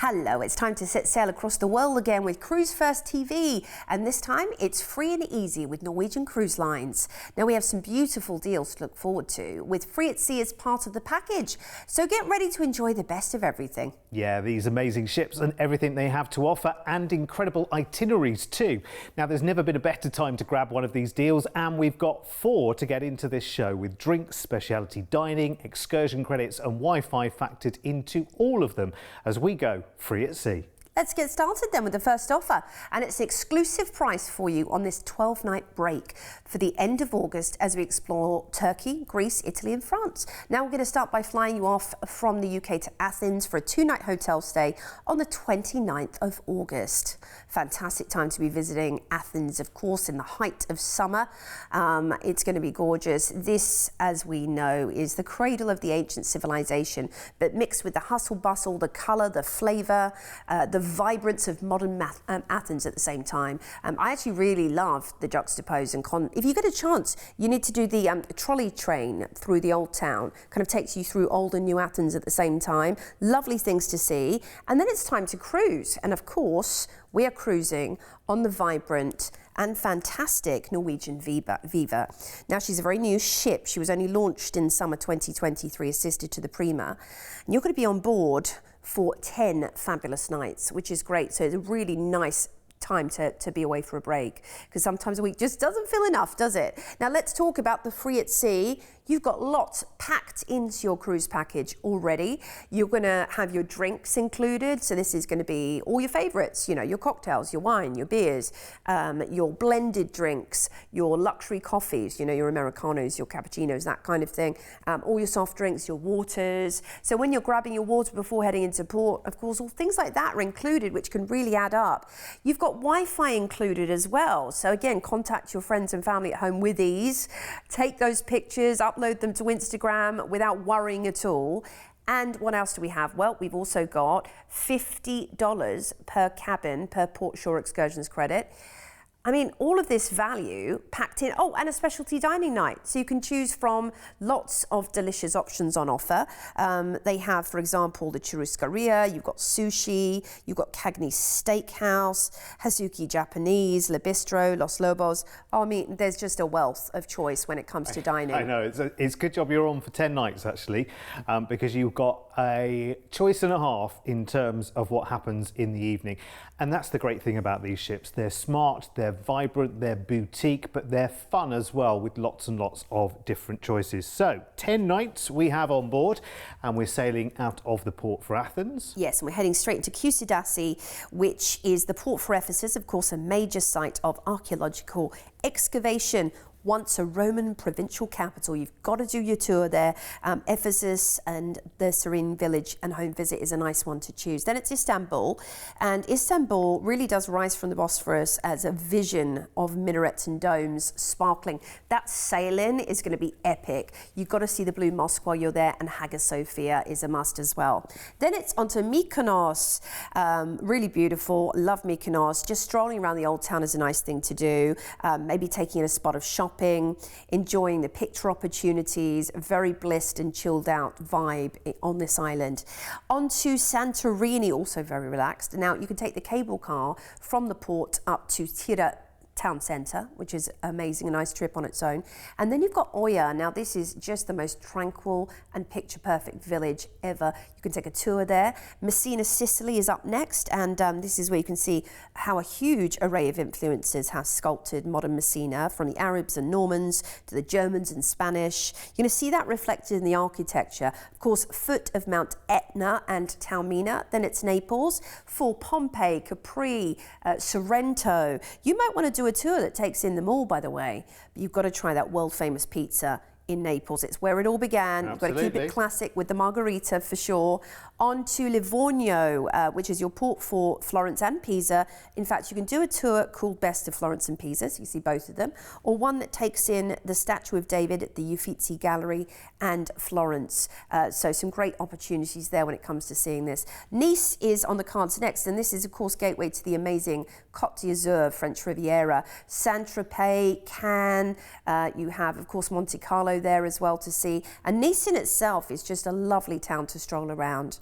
Hello, it's time to set sail across the world again with Cruise1st TV, and this time it's free and easy with Norwegian Cruise Lines. Now we have some beautiful deals to look forward to with Free at Sea as part of the package, so get ready to enjoy the best of everything. Yeah, these amazing ships and everything they have to offer, and incredible itineraries too. Now there's never been a better time to grab one of these deals, and we've got 4 to get into this show with drinks, specialty dining, excursion credits and Wi-Fi factored into all of them as we go free at sea. Let's get started then with the first offer, and it's an exclusive price for you on this 12-night break for the end of August as we explore Turkey, Greece, Italy and France. Now we're going to start by flying you off from the UK to Athens for a 2-night hotel stay on the 29th of August. Fantastic time to be visiting Athens, of course, in the height of summer. It's going to be gorgeous. This, as we know, is the cradle of the ancient civilization, but mixed with the hustle bustle, the colour, the flavour, the vibrance of modern Athens at the same time. I actually really love the juxtapose and if you get a chance, you need to do the trolley train through the old town. Kind of takes you through old and new Athens at the same time. Lovely things to see. And then it's time to cruise. And of course, we are cruising on the vibrant and fantastic Norwegian Viva. Now, she's a very new ship. She was only launched in summer 2023, assisted to the Prima. And you're going to be on board for 10 fabulous nights, which is great. So it's a really nice time to be away for a break, because sometimes a week just doesn't feel enough, does it? Now let's talk about the Free at Sea. You've got lots packed into your cruise package already. You're going to have your drinks included. So this is going to be all your favorites, you know, your cocktails, your wine, your beers, your blended drinks, your luxury coffees, you know, your Americanos, your cappuccinos, that kind of thing. All your soft drinks, your waters. So when you're grabbing your water before heading into port, of course, all things like that are included, which can really add up. You've got Wi-Fi included as well. So again, contact your friends and family at home with ease. Take those pictures, upload them to Instagram without worrying at all. And what else do we have? Well, we've also got $50 per cabin per Port Shore excursions credit. I mean, all of this value packed in. Oh, and a specialty dining night. So you can choose from lots of delicious options on offer. They have, for example, the churrascaria, you've got sushi, you've got Cagney's Steakhouse, Hazuki Japanese, Le Bistro, Los Lobos. Oh, I mean, there's just a wealth of choice when it comes to dining. I know, it's a good job you're on for 10 nights, actually, because you've got a choice and a half in terms of what happens in the evening. And that's the great thing about these ships. They're smart, they're vibrant, they're boutique, but they're fun as well, with lots and lots of different choices. So 10 nights we have on board, and we're sailing out of the port for Athens. Yes, and we're heading straight into Kusadasi, which is the port for Ephesus, of course, a major site of archaeological excavation. Once a Roman provincial capital. You've got to do your tour there. Ephesus and the serene village and home visit is a nice one to choose. Then it's Istanbul, and Istanbul really does rise from the Bosphorus as a vision of minarets and domes sparkling. That sail-in is going to be epic. You've got to see the Blue Mosque while you're there, and Hagia Sophia is a must as well. Then it's onto Mykonos. Really beautiful. Love Mykonos. Just strolling around the old town is a nice thing to do. Maybe taking in a spot of shopping, enjoying the picture opportunities, very blissed and chilled out vibe on this island. On to Santorini, also very relaxed. Now you can take the cable car from the port up to Tira town centre, which is amazing, a nice trip on its own. And then you've got Oya. Now this is just the most tranquil and picture perfect village ever. You can take a tour there. Messina, Sicily is up next, and this is where you can see how a huge array of influences have sculpted modern Messina, from the Arabs and Normans to the Germans and Spanish. You're going to see that reflected in the architecture. Of course, foot of Mount Etna and Taormina. Then it's Naples, for Pompeii, Capri, Sorrento. You might want to do a tour that takes in them all, by the way. But you've got to try that world famous pizza in Naples. It's where it all began. Absolutely. You've got to keep it classic with the margarita for sure. On to Livorno, which is your port for Florence and Pisa. In fact, you can do a tour called Best of Florence and Pisa, so you see both of them, or one that takes in the statue of David at the Uffizi Gallery and Florence. So some great opportunities there when it comes to seeing this. Nice is on the cards next, and this is, of course, gateway to the amazing Côte d'Azur, French Riviera. Saint-Tropez, Cannes, you have, of course, Monte Carlo there as well to see. And Nice in itself is just a lovely town to stroll around.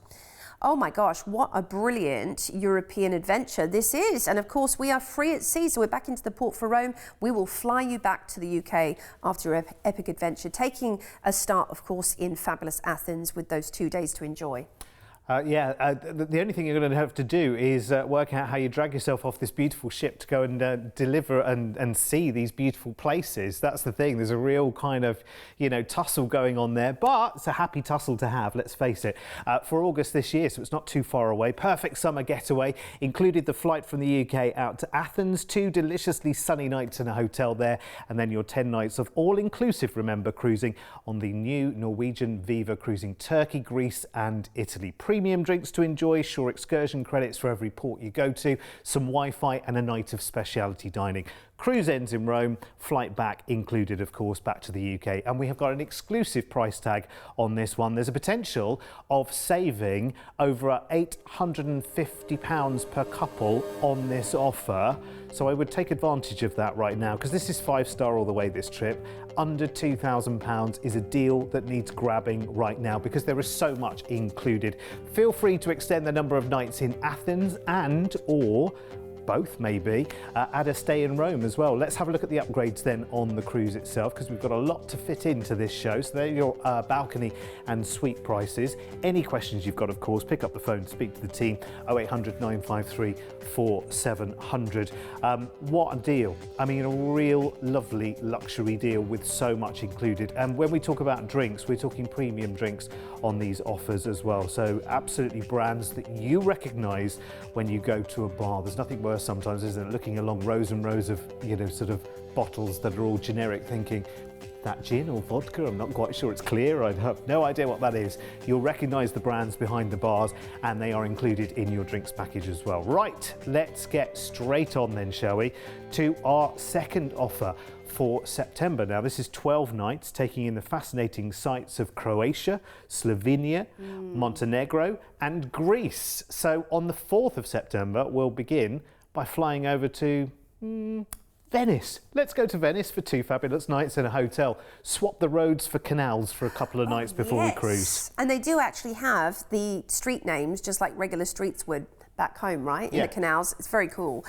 Oh my gosh, what a brilliant European adventure this is. And of course, we are free at sea, so we're back into the port for Rome. We will fly you back to the UK after your epic adventure, taking a start, of course, in fabulous Athens with those 2 days to enjoy. The only thing you're going to have to do is work out how you drag yourself off this beautiful ship to go and deliver and see these beautiful places. That's the thing. There's a real kind of, tussle going on there, but it's a happy tussle to have, let's face it. For August this year, so it's not too far away. Perfect summer getaway. Included the flight from the UK out to Athens, 2 deliciously sunny nights in a hotel there, and then your 10 nights of all-inclusive, remember, cruising on the new Norwegian Viva cruising Turkey, Greece and Italy. Premium drinks to enjoy, shore excursion credits for every port you go to, some Wi-Fi and a night of speciality dining. Cruise ends in Rome, flight back included, of course, back to the UK. And we have got an exclusive price tag on this one. There's a potential of saving over £850 per couple on this offer. So I would take advantage of that right now, because this is 5-star all the way this trip. Under £2,000 is a deal that needs grabbing right now, because there is so much included. Feel free to extend the number of nights in Athens and or both maybe, add a stay in Rome as well. Let's have a look at the upgrades then on the cruise itself, because we've got a lot to fit into this show. So there are your balcony and suite prices. Any questions you've got, of course, pick up the phone, speak to the team, 0800 953 4700. What a deal. I mean, a real lovely luxury deal with so much included. And when we talk about drinks, we're talking premium drinks on these offers as well. So absolutely brands that you recognise when you go to a bar. There's nothing worse sometimes, isn't it, looking along rows and rows of, sort of bottles that are all generic, thinking, that gin or vodka, I'm not quite sure it's clear, I have no idea what that is. You'll recognise the brands behind the bars, and they are included in your drinks package as well. Right, let's get straight on then, shall we, to our second offer for September. Now, this is 12 nights, taking in the fascinating sights of Croatia, Slovenia, Montenegro and Greece. So on the 4th of September, we'll begin by flying over to Venice. Let's go to Venice for 2 fabulous nights in a hotel. Swap the roads for canals for a couple of nights before we cruise. And they do actually have the street names, just like regular streets would back home, right? In the canals. It's very cool.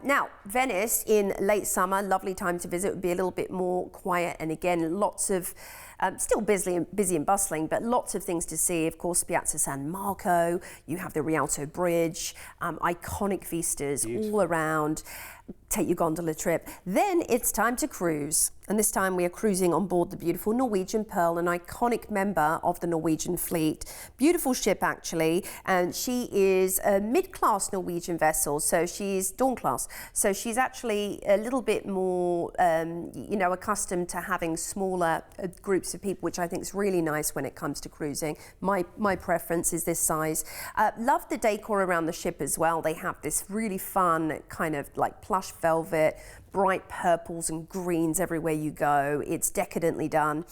Now, Venice in late summer, lovely time to visit. It would be a little bit more quiet, and again, lots of still busy and bustling, but lots of things to see. Of course, Piazza San Marco, you have the Rialto Bridge, iconic vistas all around. Take your gondola trip. Then it's time to cruise. And this time we are cruising on board the beautiful Norwegian Pearl, an iconic member of the Norwegian fleet. Beautiful ship, actually. And she is a mid-class Norwegian vessel. So she's Dawn class. So she's actually a little bit more, accustomed to having smaller groups of people, which I think is really nice when it comes to cruising. My preference is this size. Love the decor around the ship as well. They have this really fun kind of like plush velvet, bright purples and greens everywhere you go. It's decadently done.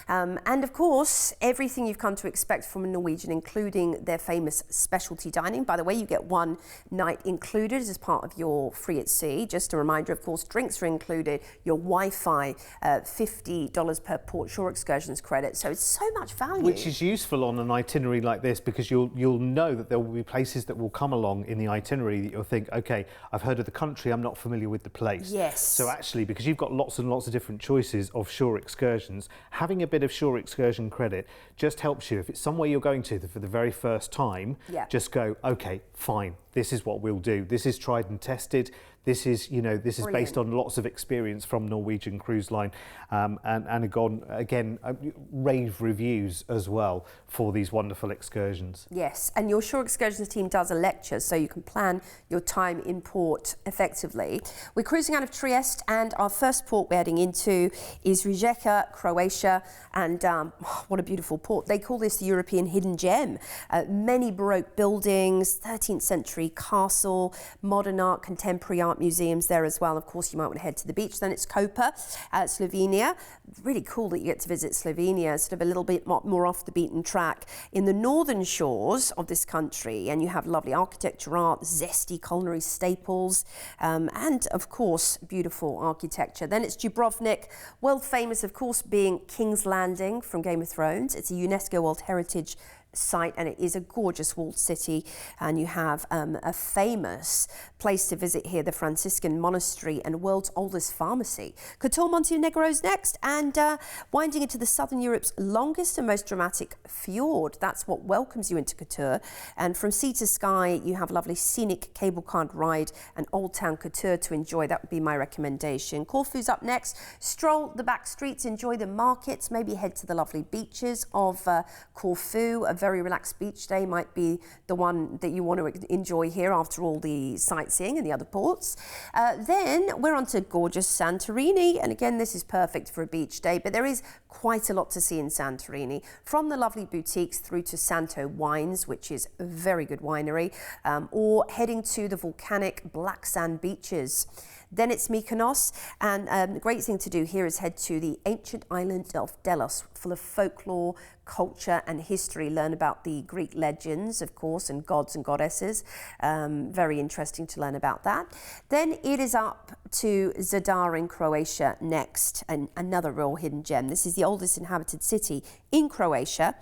And of course, everything you've come to expect from a Norwegian, including their famous specialty dining. By the way, you get 1 night included as part of your free at sea. Just a reminder, of course, drinks are included, your Wi-Fi, $50 per port shore excursions credit. So it's so much value. Which is useful on an itinerary like this, because you'll know that there will be places that will come along in the itinerary that you'll think, okay, I've heard of the country, I'm not familiar with the place. Yes. So actually, because you've got lots and lots of different choices of shore excursions, having a bit of shore excursion credit just helps you. If it's somewhere you're going to for the very first time, just go, okay, fine, this is what we'll do. This is tried and tested. This is, this is based on lots of experience from Norwegian Cruise Line, and again, rave reviews as well for these wonderful excursions. Yes, and your shore excursions team does a lecture, so you can plan your time in port effectively. We're cruising out of Trieste, and our first port we're heading into is Rijeka, Croatia, and what a beautiful port. They call this the European hidden gem. Many Baroque buildings, 13th century castle, modern art, contemporary art museums there as well. Of course, you might want to head to the beach. Then it's Koper, Slovenia. Really cool that you get to visit Slovenia, sort of a little bit more off the beaten track in the northern shores of this country. And you have lovely architecture, art, zesty culinary staples, and of course, beautiful architecture. Then it's Dubrovnik, world famous, of course, being King's Landing from Game of Thrones. It's a UNESCO World Heritage site, and it is a gorgeous walled city, and you have a famous place to visit here, the Franciscan Monastery and world's oldest pharmacy. Kotor Montenegro's next, and winding into the southern Europe's longest and most dramatic fjord. That's what welcomes you into Kotor, and from sea to sky you have a lovely scenic cable car ride and Old Town Kotor to enjoy. That would be my recommendation. Corfu's up next. Stroll the back streets, enjoy the markets, maybe head to the lovely beaches of Corfu. A very relaxed beach day might be the one that you want to enjoy here after all the sightseeing in the other ports. Then we're on to gorgeous Santorini, and again this is perfect for a beach day, but there is quite a lot to see in Santorini, from the lovely boutiques through to Santo Wines, which is a very good winery, or heading to the volcanic black sand beaches. Then it's Mykonos, and the great thing to do here is head to the ancient island of Delos, full of folklore, culture and history. Learn about the Greek legends, of course, and gods and goddesses. Very interesting to learn about that. Then it is up to Zadar in Croatia next, and another real hidden gem. This is the oldest inhabited city in Croatia.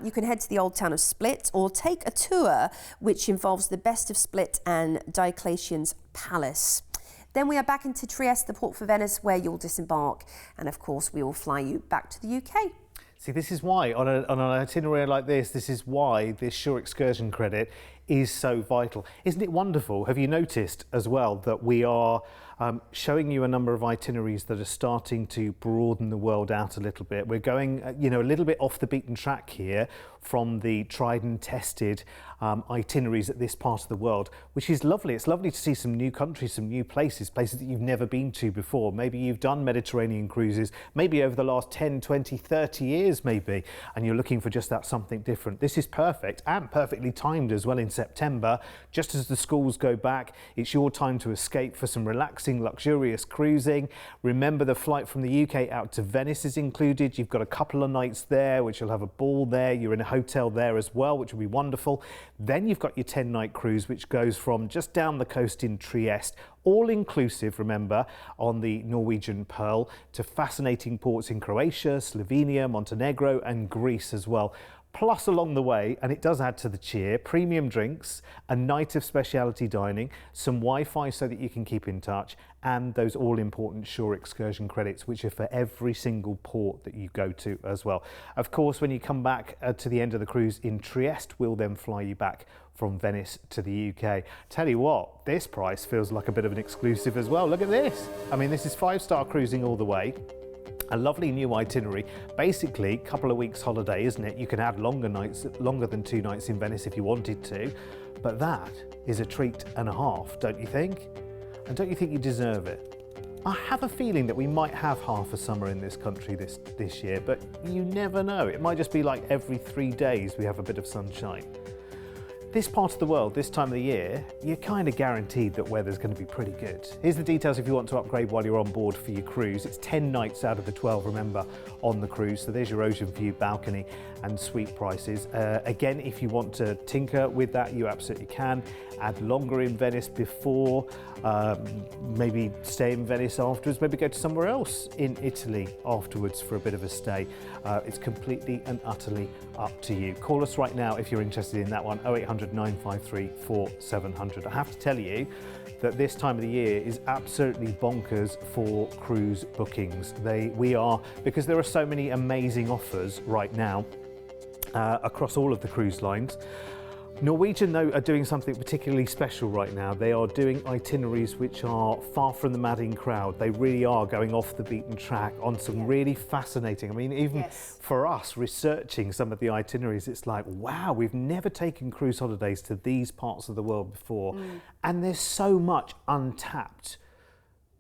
You can head to the old town of Split or take a tour which involves the best of Split and Diocletian's palace. Then we are back into Trieste, the port for Venice, where you'll disembark, and of course we will fly you back to the UK. See, this is why, on an itinerary like this is why this shore excursion credit is so vital. Isn't it wonderful? Have you noticed as well that we are showing you a number of itineraries that are starting to broaden the world out a little bit? We're going, a little bit off the beaten track here from the tried and tested itineraries at this part of the world, which is lovely. It's lovely to see some new countries, some new places that you've never been to before. Maybe you've done Mediterranean cruises, maybe over the last 10, 20, 30 years maybe, and you're looking for just that something different. This is perfect and perfectly timed as well in September. Just as the schools go back, it's your time to escape for some relaxing, luxurious cruising. Remember, the flight from the UK out to Venice is included. You've got a couple of nights there, which you'll have a ball there. You're in a hotel there as well, which will be wonderful. Then you've got your 10-night cruise, which goes from just down the coast in Trieste, all inclusive, remember, on the Norwegian Pearl, to fascinating ports in Croatia, Slovenia, Montenegro and Greece as well. Plus, along the way, and it does add to the cheer, premium drinks, a night of specialty dining, some Wi-Fi so that you can keep in touch, and those all-important shore excursion credits, which are for every single port that you go to as well. Of course, when you come back to the end of the cruise in Trieste, we'll then fly you back from Venice to the UK. Tell you what, this price feels like a bit of an exclusive as well. Look at this. I mean, this is 5-star cruising all the way. A lovely new itinerary, basically a couple of weeks holiday, isn't it? You can add longer nights, longer than 2 nights in Venice if you wanted to, but that is a treat and a half, don't you think? And don't you think you deserve it? I have a feeling that we might have half a summer in this country this year, but you never know. It might just be like every 3 days we have a bit of sunshine. This part of the world, this time of the year, you're kind of guaranteed that weather's going to be pretty good. Here's the details if you want to upgrade while you're on board for your cruise. It's 10 nights out of the 12, remember, on the cruise. So there's your ocean view, balcony and suite prices. Again, if you want to tinker with that, you absolutely can. Add longer in Venice before, maybe stay in Venice afterwards, maybe go to somewhere else in Italy afterwards for a bit of a stay. It's completely and utterly up to you. Call us right now if you're interested in that one, 0800 953 4700. I have to tell you that this time of the year is absolutely bonkers for cruise bookings. Because there are so many amazing offers right now across all of the cruise lines. Norwegian, though, are doing something particularly special right now. They are doing itineraries which are far from the madding crowd. They really are going off the beaten track on some really fascinating, I mean, even for us researching some of the itineraries, it's like, wow, we've never taken cruise holidays to these parts of the world before. And there's so much untapped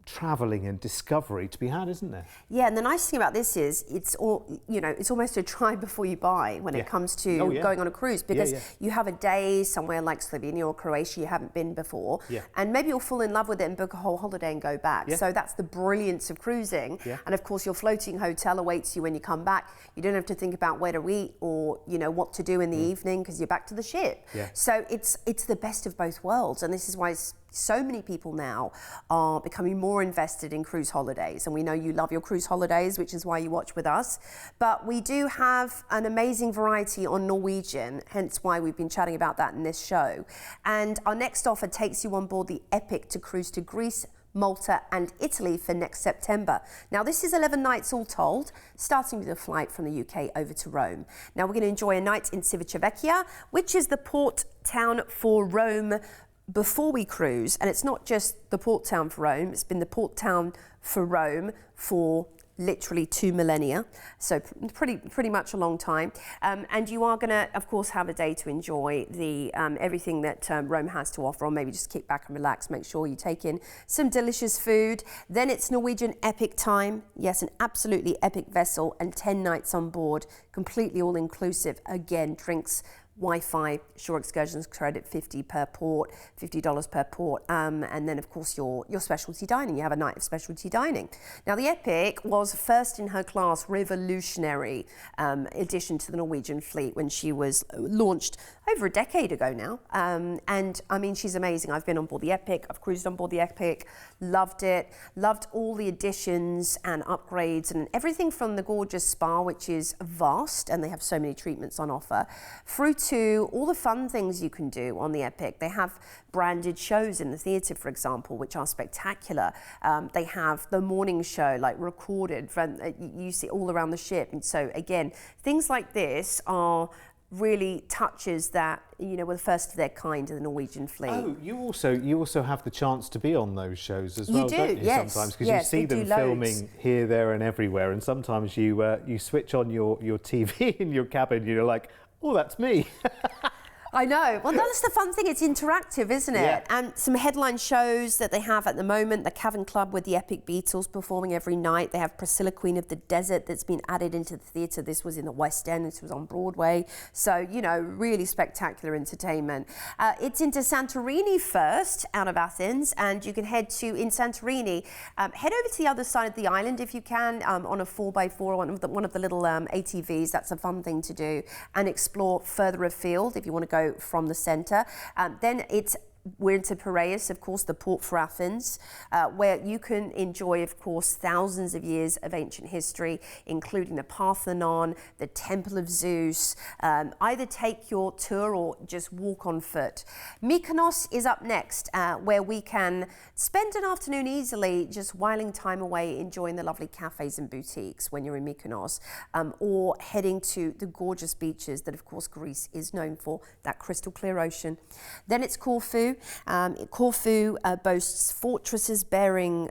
travelling and discovery to be had, isn't there? Yeah, and the nice thing about this is it's almost a try before you buy when it comes to going on a cruise, because you have a day somewhere like Slovenia or Croatia you haven't been before, and maybe you'll fall in love with it and book a whole holiday and go back. So that's the brilliance of cruising. And of course your floating hotel awaits you when you come back. You don't have to think about where to eat or what to do in the evening because you're back to the ship. So it's the best of both worlds, and this is why it's so many people now are becoming more invested in cruise holidays, and we know you love your cruise holidays, which is why you watch with us. But we do have an amazing variety on Norwegian, hence why we've been chatting about that in this show. And our next offer takes you on board the Epic to cruise to Greece, Malta and Italy for next September. Now this is 11 nights all told, starting with a flight from the UK over to Rome. Now we're going to enjoy a night in Civitavecchia, which is the port town for Rome before we cruise. And it's not just the port town for Rome, it's been the port town for Rome for literally 2 millennia, so pretty much a long time. And you are going to, of course, have a day to enjoy the everything that Rome has to offer, or maybe just kick back and relax. Make sure you take in some delicious food. Then it's Norwegian epic time. Yes, an absolutely epic vessel, and 10 nights on board, completely all inclusive. Again, drinks, Wi-Fi, shore excursions credit $50 per port, and then of course your specialty dining. You have a night of specialty dining. Now the Epic was first in her class, revolutionary addition to the Norwegian fleet when she was launched over a decade ago now. And I mean, she's amazing. I've been on board the Epic, I've cruised on board the Epic, loved it, loved all the additions and upgrades and everything from the gorgeous spa, which is vast and they have so many treatments on offer, through to all the fun things you can do on the Epic. They have branded shows in the theatre, for example, which are spectacular. They have the morning show, like recorded, you see all around the ship. And so again, things like this are really touches that, you know, were the first of their kind in the Norwegian fleet. Oh, you also have the chance to be on those shows as well, you do, don't you? yes. Sometimes, because yes, you see them filming here, there, and everywhere, and sometimes you switch on your TV in your cabin, you're like, oh, that's me. I know. Well, that's the fun thing. It's interactive, isn't it? Yeah. And some headline shows that they have at the moment, the Cavern Club with the Epic Beatles performing every night. They have Priscilla, Queen of the Desert, that's been added into the theatre. This was in the West End. This was on Broadway. So, you know, really spectacular entertainment. It's into Santorini first, out of Athens, and you can head to, in Santorini, head over to the other side of the island if you can, on a 4x4, one of the little ATVs. That's a fun thing to do, and explore further afield if you want to go from the centre. Then we're into Piraeus, of course, the port for Athens, where you can enjoy, of course, thousands of years of ancient history, including the Parthenon, the Temple of Zeus. Either take your tour or just walk on foot. Mykonos is up next, where we can spend an afternoon easily just whiling time away, enjoying the lovely cafes and boutiques when you're in Mykonos, or heading to the gorgeous beaches that, of course, Greece is known for, that crystal clear ocean. Then it's Corfu. Corfu boasts fortresses bearing,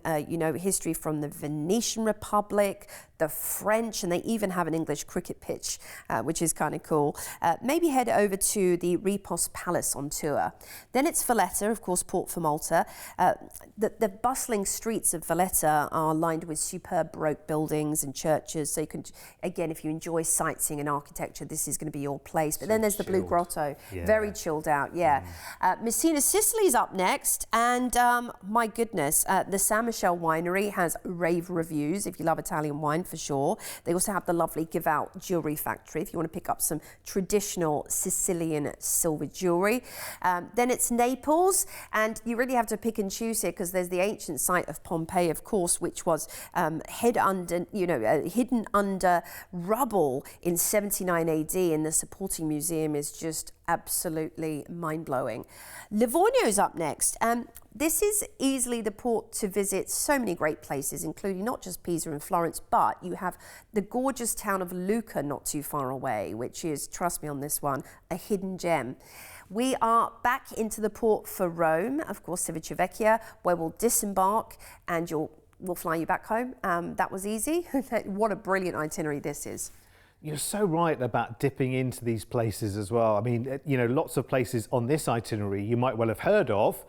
history from the Venetian Republic, the French, and they even have an English cricket pitch, which is kind of cool. Maybe head over to the Repos Palace on tour. Then it's Valletta, of course, port for Malta. The bustling streets of Valletta are lined with superb Baroque buildings and churches. So you can, again, if you enjoy sightseeing and architecture, this is going to be your place. But then there's the Blue Grotto, very chilled out, Messina, Sicily's up next, and my goodness, the San Michele winery has rave reviews if you love Italian wine, for sure. They also have the lovely Give Out Jewellery Factory if you want to pick up some traditional Sicilian silver jewellery. Then it's Naples, and you really have to pick and choose here because there's the ancient site of Pompeii, of course, which was hidden under rubble in 79 AD, and the supporting museum is just absolutely mind-blowing. Livorno's up next. This is easily the port to visit so many great places, including not just Pisa and Florence, but you have the gorgeous town of Lucca not too far away, which is, trust me on this one, a hidden gem. We are back into the port for Rome, of course, Civitavecchia, where we'll disembark and we'll fly you back home. That was easy. What a brilliant itinerary this is. You're so right about dipping into these places as well. I mean, lots of places on this itinerary you might well have heard of,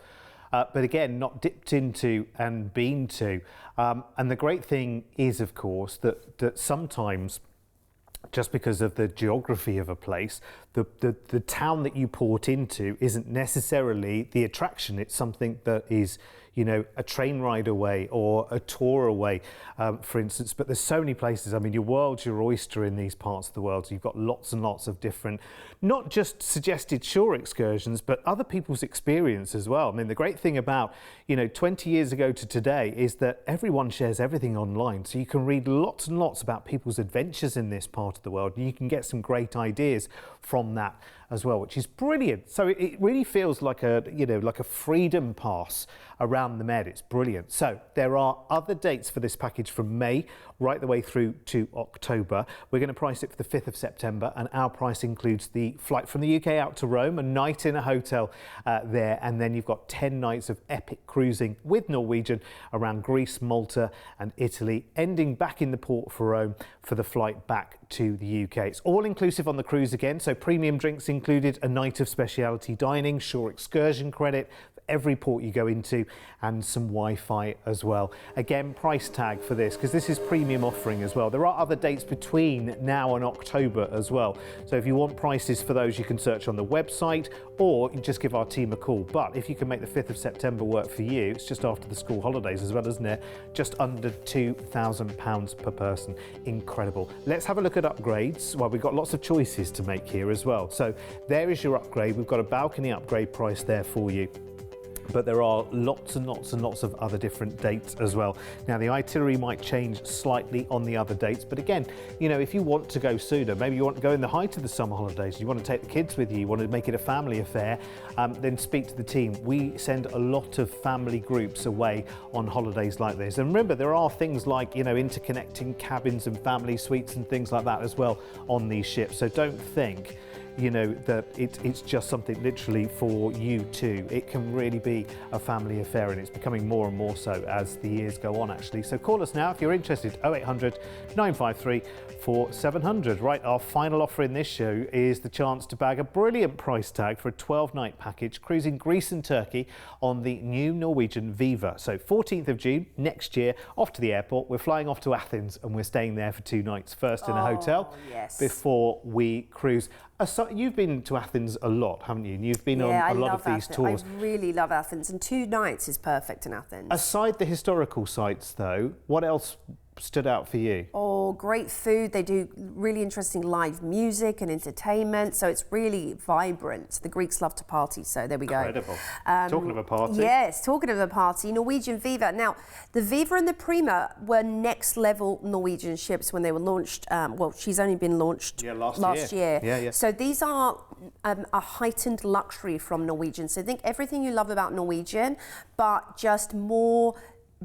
but again, not dipped into and been to. And the great thing is, of course, that sometimes, just because of the geography of a place, the town that you port into isn't necessarily the attraction. It's something that is, you know, a train ride away or a tour away, for instance. But there's so many places. I mean, your world's your oyster in these parts of the world. So you've got lots and lots of different, not just suggested shore excursions, but other people's experience as well. I mean, the great thing about, you know, 20 years ago to today is that everyone shares everything online. So you can read lots and lots about people's adventures in this part of the world, and you can get some great ideas from that as well, which is brilliant. So it really feels like a, you know, like a freedom pass around the Med. It's brilliant. So there are other dates for this package from May right the way through to October. We're going to price it for the 5th of September, and our price includes the flight from the UK out to Rome, a night in a hotel there, and then you've got 10 nights of epic cruising with Norwegian around Greece, Malta and Italy, ending back in the port for Rome for the flight back to the UK. It's all inclusive on the cruise again, so premium drinks included, a night of speciality dining, shore excursion credit for every port you go into, and some Wi-Fi as well. Again, price tag for this, because this is premium offering as well. There are other dates between now and October as well. So if you want prices for those, you can search on the website, or you just give our team a call. But if you can make the 5th of September work for you, it's just after the school holidays as well, isn't it? Just under £2,000 per person. Incredible. Let's have a look at upgrades. Well, we've got lots of choices to make here as well. So there is your upgrade. We've got a balcony upgrade price there for you. But there are lots and lots and lots of other different dates as well. Now, the itinerary might change slightly on the other dates, but again, you know, if you want to go sooner, maybe you want to go in the height of the summer holidays, you want to take the kids with you, you want to make it a family affair, then speak to the team. We send a lot of family groups away on holidays like this. And remember, there are things like, you know, interconnecting cabins and family suites and things like that as well on these ships. So don't think, you know, that it's just something literally for you two. It can really be a family affair, and it's becoming more and more so as the years go on, actually. So call us now if you're interested, 0800 953 4700. Right, our final offer in this show is the chance to bag a brilliant price tag for a 12-night package cruising Greece and Turkey on the new Norwegian Viva. So 14th of June next year, off to the airport. We're flying off to Athens, and we're staying there for 2 nights, first in a hotel before we cruise. You've been to Athens a lot, haven't you? And you've been on a lot of these tours. I really love Athens, and 2 nights is perfect in Athens. Aside the historical sites, though, what else stood out for you? Oh, great food. They do really interesting live music and entertainment, so it's really vibrant. The Greeks love to party, so there we go. Incredible. Talking of a party. Yes, talking of a party, Norwegian Viva. Now, the Viva and the Prima were next level Norwegian ships when they were launched. Well, she's only been launched last year. Yeah. So these are a heightened luxury from Norwegian. So think everything you love about Norwegian, but just more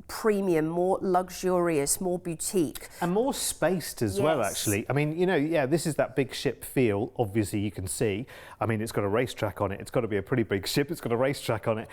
premium, more luxurious, more boutique. And more spaced as well, actually. I mean, you know, yeah, this is that big ship feel, obviously you can see. I mean, it's got a racetrack on it. It's got to be a pretty big ship. It's got a racetrack on it.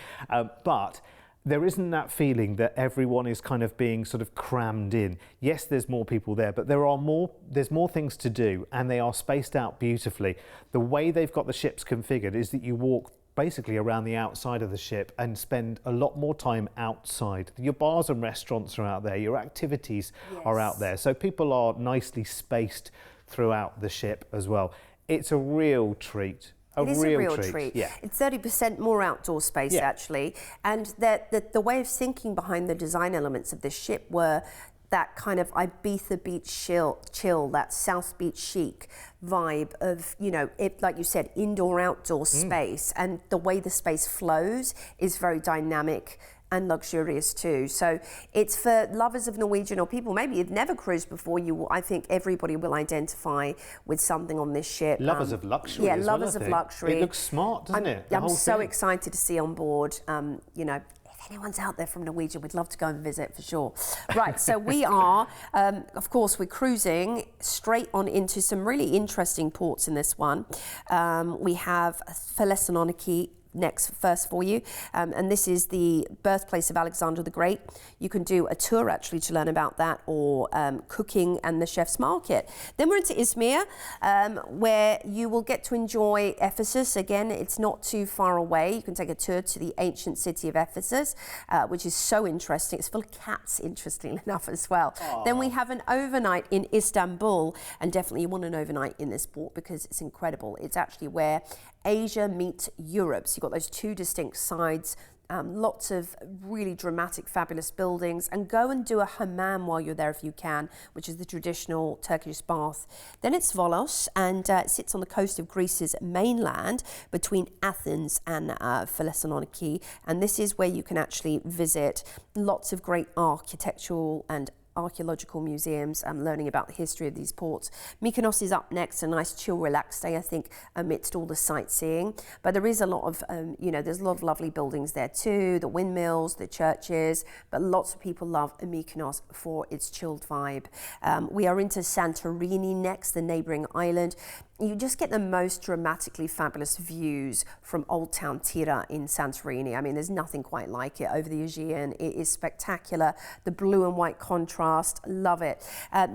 But there isn't that feeling that everyone is kind of being sort of crammed in. Yes, there's more people there, but there's more things to do, and they are spaced out beautifully. The way they've got the ships configured is that you walk basically around the outside of the ship and spend a lot more time outside. Your bars and restaurants are out there, your activities are out there, so people are nicely spaced throughout the ship as well. It's a real treat. It is a real treat. Yeah. It's 30% more outdoor space, actually, and the way of thinking behind the design elements of this ship were that kind of Ibiza beach chill, that South Beach chic vibe of, you know, like you said, indoor-outdoor space, and the way the space flows is very dynamic and luxurious too. So it's for lovers of Norwegian, or people maybe you've never cruised before. I think everybody will identify with something on this ship. Lovers of luxury. Yeah, as lovers well, of luxury. It looks smart, doesn't it? I'm so excited to see on board. You know, if anyone's out there from Norwegian, we'd love to go and visit for sure. Right, so we are, of course, we're cruising straight on into some really interesting ports in this one. We have Thessaloniki first for you, and this is the birthplace of Alexander the Great. You can do a tour actually to learn about that, or cooking and the chef's market. Then we're into Izmir, where you will get to enjoy Ephesus. Again, it's not too far away. You can take a tour to the ancient city of Ephesus, which is so interesting. It's full of cats, interestingly enough, as well. Aww. Then we have an overnight in Istanbul, and definitely you want an overnight in this port because it's incredible. It's actually where Asia meets Europe. So you've got those two distinct sides lots of really dramatic, fabulous buildings, and go and do a hammam while you're there if you can, which is the traditional Turkish bath. Then it's Volos, and it sits on the coast of Greece's mainland between Athens and Thessaloniki, and this is where you can actually visit lots of great architectural and archaeological museums, learning about the history of these ports. Mykonos is up next, a nice chill, relaxed day, I think, amidst all the sightseeing. But there is a lot of, there's a lot of lovely buildings there too, the windmills, the churches, but lots of people love Mykonos for its chilled vibe. We are into Santorini next, the neighbouring island. You just get the most dramatically fabulous views from Old Town Tira in Santorini. I mean, there's nothing quite like it over the Aegean. It is spectacular. The blue and white contrast, love it.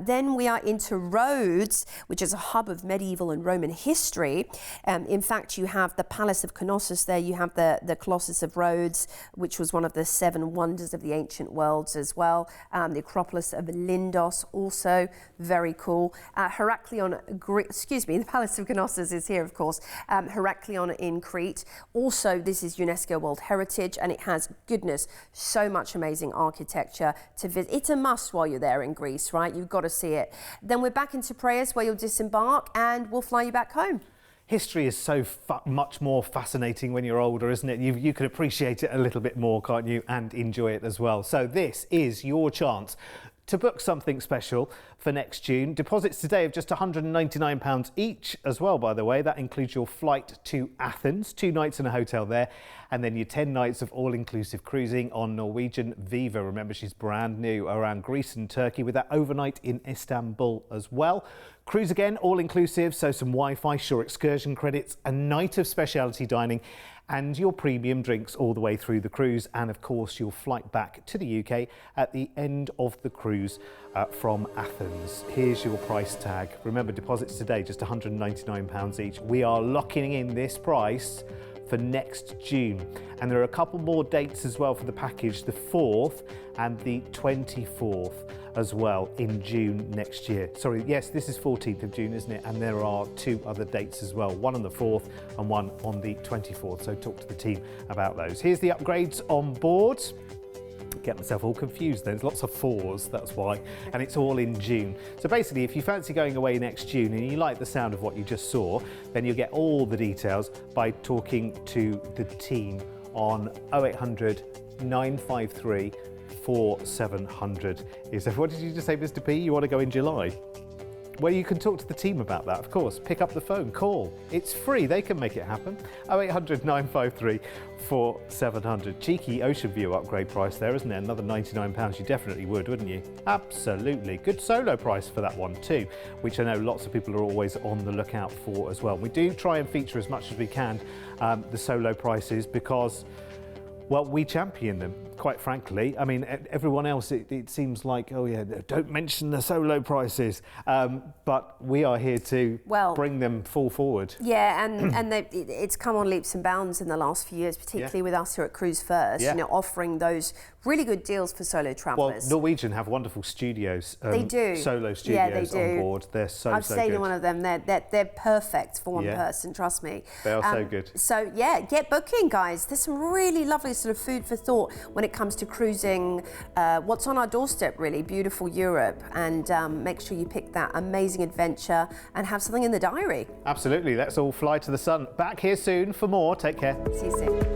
Then we are into Rhodes, which is a hub of medieval and Roman history. In fact, you have the Palace of Knossos there. You have the Colossus of Rhodes, which was one of the 7 wonders of the ancient worlds as well. The Acropolis of Lindos, also very cool. Heraklion, the Palace of Knossos is here, of course. Heraklion in Crete. Also, this is UNESCO World Heritage, and it has, goodness, so much amazing architecture to visit. It's a must while you're there in Greece, right? You've got to see it. Then we're back into Piraeus, where you'll disembark, and we'll fly you back home. History is so much more fascinating when you're older, isn't it? You can appreciate it a little bit more, can't you? And enjoy it as well. So this is your chance to book something special for next June. Deposits today of just £199 each as well, by the way. That includes your flight to Athens, 2 nights in a hotel there, and then your 10 nights of all-inclusive cruising on Norwegian Viva. Remember, she's brand new around Greece and Turkey, with that overnight in Istanbul as well. Cruise again, all-inclusive, so some Wi-Fi, shore excursion credits, a night of speciality dining, and your premium drinks all the way through the cruise, and of course your flight back to the UK at the end of the cruise from Athens. Here's your price tag. Remember, deposits today just £199 each. We are locking in this price for next June, and there are a couple more dates as well for the package, the 4th and the 24th as well in June next year. Sorry, yes, this is 14th of June, isn't it? And there are 2 other dates as well, one on the 4th and one on the 24th. So talk to the team about those. Here's the upgrades on board. Get myself all confused. There's lots of 4s, that's why, and it's all in June. So basically, if you fancy going away next June and you like the sound of what you just saw, then you'll get all the details by talking to the team on 0800 953 4700. What did you just say, Mr. P? You want to go in July? Well, you can talk to the team about that, of course. Pick up the phone, call. It's free, they can make it happen. 0800 953 4700. Cheeky Ocean View upgrade price there, isn't it? Another £99. You definitely would, wouldn't you? Absolutely. Good solo price for that one too, which I know lots of people are always on the lookout for as well. We do try and feature as much as we can the solo prices, because, well, we champion them, quite frankly. I mean, everyone else, it seems like, oh yeah, don't mention the solo prices. But we are here to bring them full forward. Yeah, and it's come on leaps and bounds in the last few years, particularly with us here at Cruise1st, offering those really good deals for solo travellers. Well, Norwegian have wonderful studios. They do. Solo studios on board. They're so I've stayed good. in one of them. They're perfect for one person, trust me. They are so good. So yeah, get booking, guys. There's some really lovely sort of food for thought when it comes to cruising. What's on our doorstep, really, beautiful Europe, and make sure you pick that amazing adventure and have something in the diary. Absolutely. Let's all fly to the sun. Back here soon for more. Take care. See you soon.